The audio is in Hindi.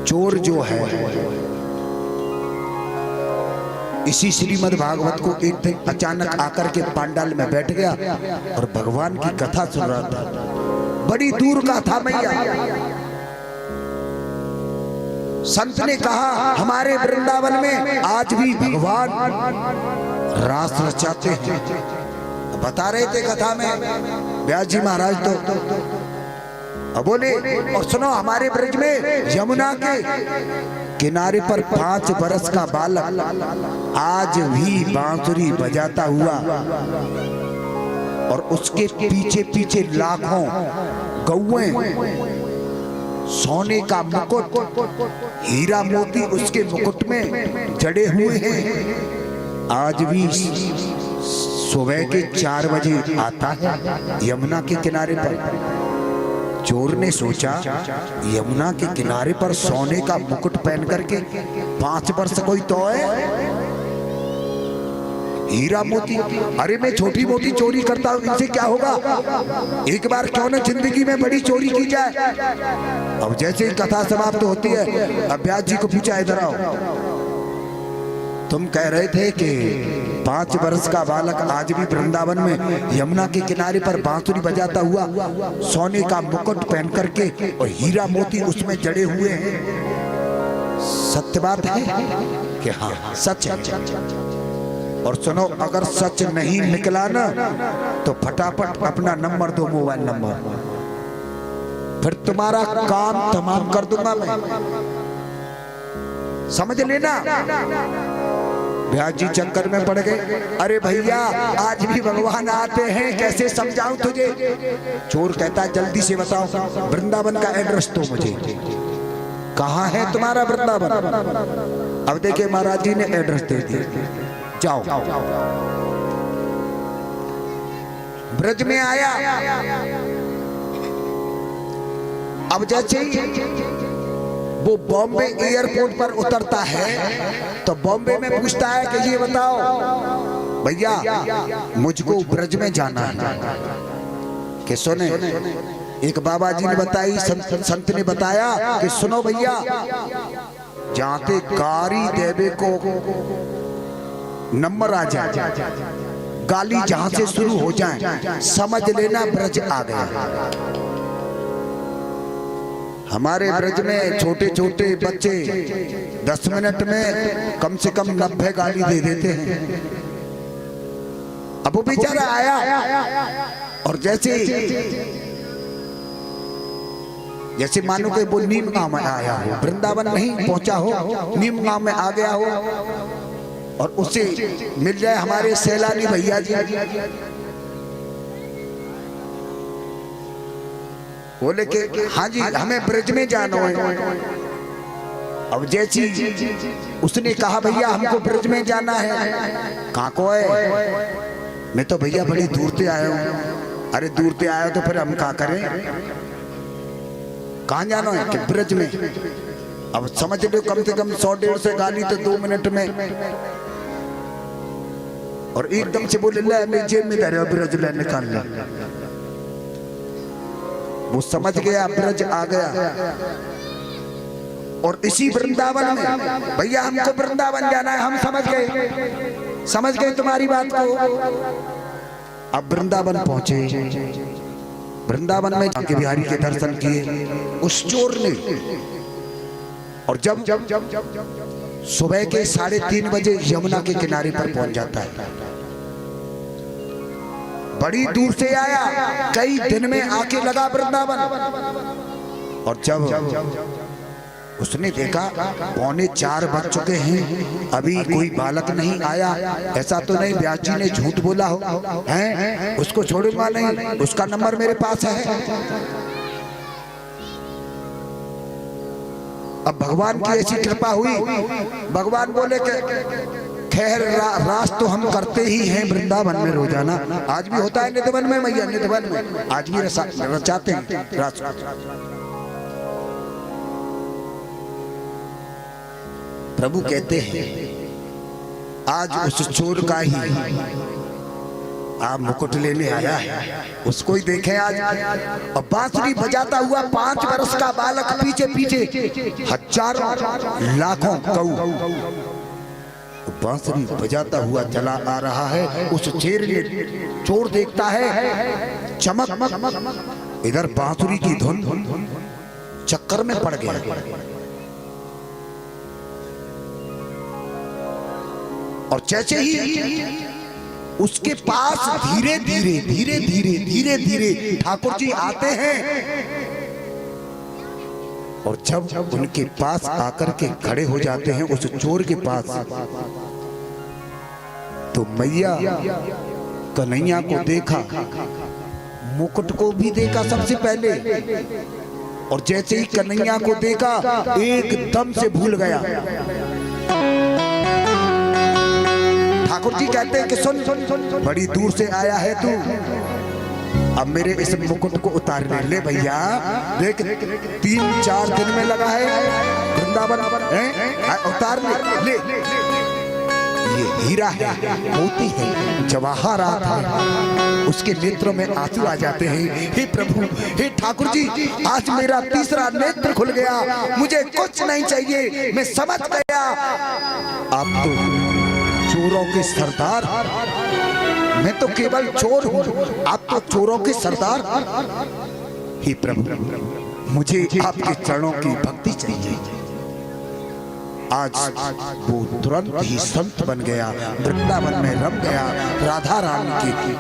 चोर जो है इसी श्रीमद् भागवत को एक दिन अचानक आकर के पांडाल में बैठ गया और भगवान की कथा सुन रहा था। बड़ी दूर का था मैया। संत ने कहा हमारे वृंदावन में आज भी भगवान रास रचाते हैं। बता रहे थे कथा में व्यास जी महाराज तो बोले और सुनो हमारे ब्रज में यमुना के किनारे पर 5 बरस का बालक आज भी बांसुरी बजाता हुआ और उसके पीछे पीछे लाखों गौएं, सोने का मुकुट, हीरा मोती उसके मुकुट में जड़े हुए हैं। आज भी सुबह के 4 बजे आता है यमुना के किनारे पर। चोर ने सोचा यमुना के किनारे पर सोने का मुकुट पहन करके 5 वर्ष कोई तो है, हीरा मोती। अरे मैं छोटी मोटी चोरी करता हूं, इनसे क्या होगा? एक बार क्यों ना जिंदगी में बड़ी चोरी की जाए। अब जैसे ही कथा समाप्त होती है अब व्यास जी को पूछा इधर आओ, तुम कह रहे थे कि 5 वर्ष का बालक आज भी वृंदावन में यमुना के किनारे पर बांसुरी बजाता हुआ सोने का मुकुट पहन करके और हीरा मोती उसमें जड़े हुए हैं, सत्य बात है कि हाँ सच है। और सुनो अगर सच नहीं निकला ना तो फटाफट अपना नंबर दो, मोबाइल नंबर, फिर तुम्हारा काम तमाम कर दूंगा मैं, समझ लेना। व्यास जी चक्कर में पड़ गए। अरे भैया आज भी भगवान आते हैं, कैसे समझाऊं तुझे? चोर कहता जल्दी से बताओ वृंदावन का एड्रेस दो मुझे, कहाँ है तुम्हारा वृंदावन? अब देखिए महाराज जी ने एड्रेस दे दिया, जाओ। ब्रज में आया। अब जैसे ही वो बॉम्बे एयरपोर्ट पर उतरता है तो बॉम्बे में पूछता है कि ये बताओ भैया मुझको ब्रज में जाना है। कि सुने एक बाबा जी ने बताई, संत ने बताया कि सुनो भैया जाते गारी देवे को नंबर आ जाए, गाली जहां से शुरू हो जाए समझ लेना ब्रज आ गया। हमारे ब्रज में छोटे छोटे बच्चे 10 मिनट में कम से कम 90 गाली दे देते हैं। अब वो बेचारा आया और जैसे मानो कि वो नीम गांव में आया हो, वृंदावन नहीं पहुंचा हो, नीम गांव में आ गया हो और उसे मिल जाए हमारे सैलानी भैया जी, बोले कि हाँ जी हमें ब्रज में जाना है। अब जैसी उसने कहा भैया हमको ब्रज में जाना है, कहाँ को है? मैं तो भैया बड़ी दूर से आया हूँ। अरे दूर से आया तो फिर हम क्या करें? कहाँ जाना है? कि ब्रज में। अब समझ लो कम से कम 100-150 गाली तो 2 मिनट में। और एकदम से बोले ले मैं जेब में धरे ब्रज ले निकाल ले। वो समझ गया ब्रज आ गया। और इसी वृंदावन में भैया हमको वृंदावन जाना है, हम समझ गए तुम्हारी बात को। अब वृंदावन पहुंचे, वृंदावन में जाके बिहारी के दर्शन किए उस चोर ने। और जब सुबह के 3:30 बजे यमुना के किनारे पर पहुंच जाता है, बड़ी दूर से आया, कई दिन में आके लगा वृंदावन। और जब उसने देखा 3:45 बज चुके हैं, अभी कोई बालक नहीं आया, ऐसा तो नहीं व्यास जी ने झूठ बोला हो हैं? उसको छोड़ूंगा नहीं, उसका नंबर मेरे पास है। अब भगवान की ऐसी कृपा हुई, भगवान बोले कि खैर रास तो हम करते ही हैं वृंदावन में रोजाना, आज भी होता है निधवन में मैया, निधवन में आज भी रचाते हैं रास। प्रभु कहते हैं आज उस चोर का ही आप मुकुट लेने आया है, उसको ही देखें आज। और बांसुरी बजाता हुआ 5 वर्ष का बालक पीछे पीछे हजारों लाखों गऊ बांसुरी बजाता हुआ चला आ रहा है। उस शेर ने चोर देखता है चमक, इधर बांसुरी की धुन चक्कर में पड़ गया और जैसे ही उसके पास धीरे धीरे ठाकुर जी आते हैं और जब उनके पास आकर के खड़े हो जाते हैं उस चोर के पास, तो मैया कन्हैया को देखा, मुकुट को भी देखा सबसे पहले, और जैसे ही कन्हैया को देखा एकदम से भूल गया। ठाकुर जी कहते हैं कि सुन, बड़ी दूर से आया है तू, अब मेरे इस मुकुट को उतारने ले भैया। देख 3-4 दिन में लगा है वृंदावन, उतारने ले। ये हीरा है, मोती है, जवाहरात है, उसके नेत्रों में आंसू आ जाते हैं। हे प्रभु, हे ठाकुर जी, आज मेरा तीसरा नेत्र खुल गया, मुझे कुछ नहीं चाहिए, मैं समझ गया आप तो चोरों के सरदार, मैं तो केवल चोर हूं, आप तो चोरों के सरदार। हे प्रभु, मुझे आपके चरणों की भक्ति चाहिए। आज वो तुरंत ही संत बन गया, वृंदावन में रम गया राधा रानी की